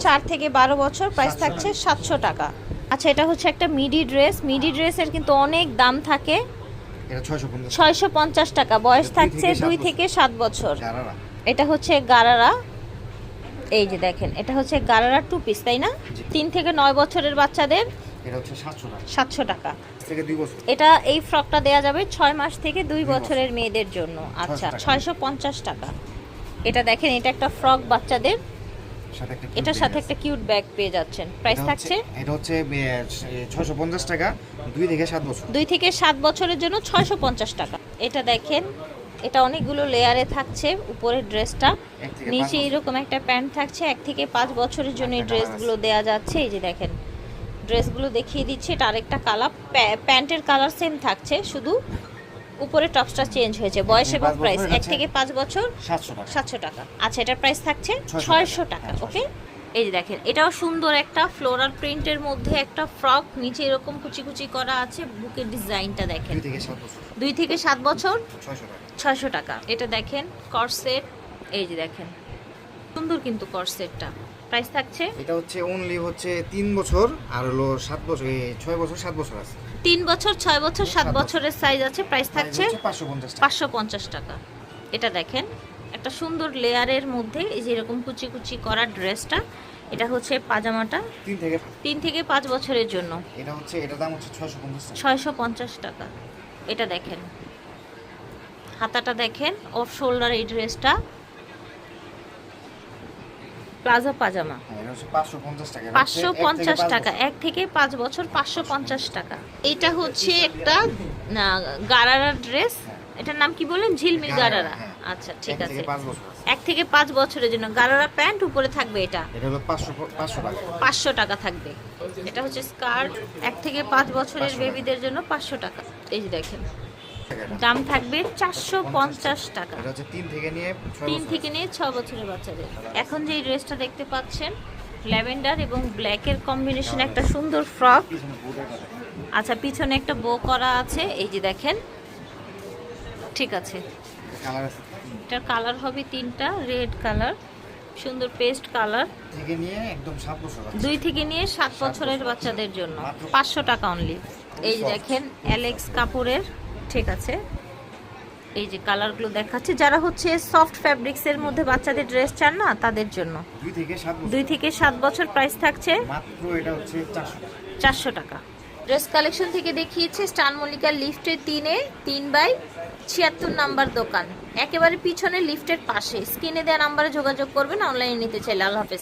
4 থেকে 12 বছর, প্রাইস থাকছে 700 টাকা। আচ্ছা, এটা হচ্ছে একটা মিডি ড্রেস। মিডি ড্রেসের কিন্তু অনেক দাম থাকে। এটা 650 টাকা, বয়স থাকছে 2 থেকে 7 বছর। এটা হচ্ছে গারারা, এই যে দেখেন, এটা হচ্ছে গারারা 2 পিস, তাই না? 3 থেকে 9 বছরের বাচ্চাদের এটা হচ্ছে 700 টাকা। থেকে 2 বছর। এটা এই ফ্রকটা দেয়া যাবে 6 মাস থেকে 2 বছরের মেয়েদের জন্য। আচ্ছা, 650 টাকা। এটা দেখেন, এটা একটা ফ্রক বাচ্চাদের, এটার সাথে একটা কিউট ব্যাগ পেয়ে যাচ্ছেন। প্রাইস থাকছে, এটা হচ্ছে 650 টাকা, 2 থেকে 7 বছর। 2 থেকে 7 বছরের জন্য 650 টাকা। এটা দেখেন, এটা অনেকগুলো লেয়ারে থাকছে উপরের ড্রেসটা, নিচে এরকম একটা প্যান্ট থাকছে। 1 থেকে 5 বছরের জন্য এই ড্রেসগুলো দেয়া যাচ্ছে। এই যে দেখেন, ড্রেসগুলো দেখিয়ে দিচ্ছি। এটা আরেকটা কালার, প্যান্টের কালার সেম থাকছে, শুধু উপরে টপসটা চেঞ্জ হয়েছে। বয়স এবং প্রাইস 1 থেকে 5 বছর 700 টাকা। আচ্ছা, এটার প্রাইস থাকছে 600 টাকা। ওকে, এই যে দেখেন, এটাও সুন্দর একটা ফ্লোরাল প্রিন্টের মধ্যে একটা ফ্রক, নিচে এরকম কুচি কুচি করা আছে। বুকের ডিজাইনটা দেখেন, 2 থেকে 7 বছর 600 টাকা। এটা দেখেন কর্সেট, এই যে দেখেন, সুন্দর কিন্তু কর্সেটটা। প্রাইস থাকছে, এটা হচ্ছে অনলি হচ্ছে 3 বছর আর হলো 7 বছর, 6 বছর 7 বছর আছে। 3 বছর, 6 বছর, 7 বছরের সাইজ আছে। প্রাইস থাকছে 550 টাকা। এটা দেখেন, একটা সুন্দর লেয়ারের মধ্যে এই যে এরকম কুচি কুচি করা ড্রেসটা। এটা হচ্ছে পাজামাটা, 3 থেকে 5 বছরের জন্য। এটা হচ্ছে, এটার দাম হচ্ছে 650 টাকা। এটা দেখেন, হাতাটা দেখেন, অফ শোল্ডার এই ড্রেসটা, প্লাজা পাজামা। এটা হচ্ছে 550 টাকা। 550 টাকা, 1 থেকে 5 বছর 550 টাকা। এটা হচ্ছে একটা গারারা ড্রেস। এটার নাম কি বলেন? ঝিলমিল গারারা। আচ্ছা, ঠিক আছে। 1 থেকে 5 বছরের জন্য গারারা প্যান্ট, উপরে থাকবে এটা হলো 500 টাকা থাকবে। এটা হচ্ছে স্কার্ট, 1 থেকে 5 বছরের বেবিদের জন্য 500 টাকা। এই যে দেখেন, দাম থাকবে 450 টাকা। এটা হচ্ছে 3 থেকে নিয়ে 6 বছরের বাচ্চাদের। এখন যে ড্রেসটা দেখতে পাচ্ছেন, ল্যাভেন্ডার এবং ব্ল্যাকের কম্বিনেশন, একটা সুন্দর ফ্রক। আচ্ছা, পিছনে একটা বো করা আছে, এই যে দেখেন, ঠিক আছে। এটার কালার হবে 3টা, রেড কালার, সুন্দর পেস্ট কালার, থেকে নিয়ে একদম 7 বছর, 2 থেকে নিয়ে 7 বছরের বাচ্চাদের জন্য 500 টাকা অনলি। এই যে দেখেন, অ্যালেক্স কাপড়ের, ঠিক আছে। এই যে কালারগুলো দেখাচ্ছে, যারা হচ্ছে সফট ফ্যাব্রিক্সের মধ্যে বাচ্চাদের ড্রেস চান না, তাদের জন্য 2 থেকে 7 বছর। প্রাইস থাকছে মাত্র, এটা হচ্ছে 400 টাকা। ড্রেস কালেকশন থেকে দেখিয়েছে স্টান মল্লিকা লিফটের 3/76 নাম্বার দোকান, একেবারে পিছনে লিফটের পাশে। স্ক্রিনে দেওয়া নাম্বারে যোগাযোগ করবেন অনলাইনে নিতে চাইলে। আল্লাহ হাফেজ।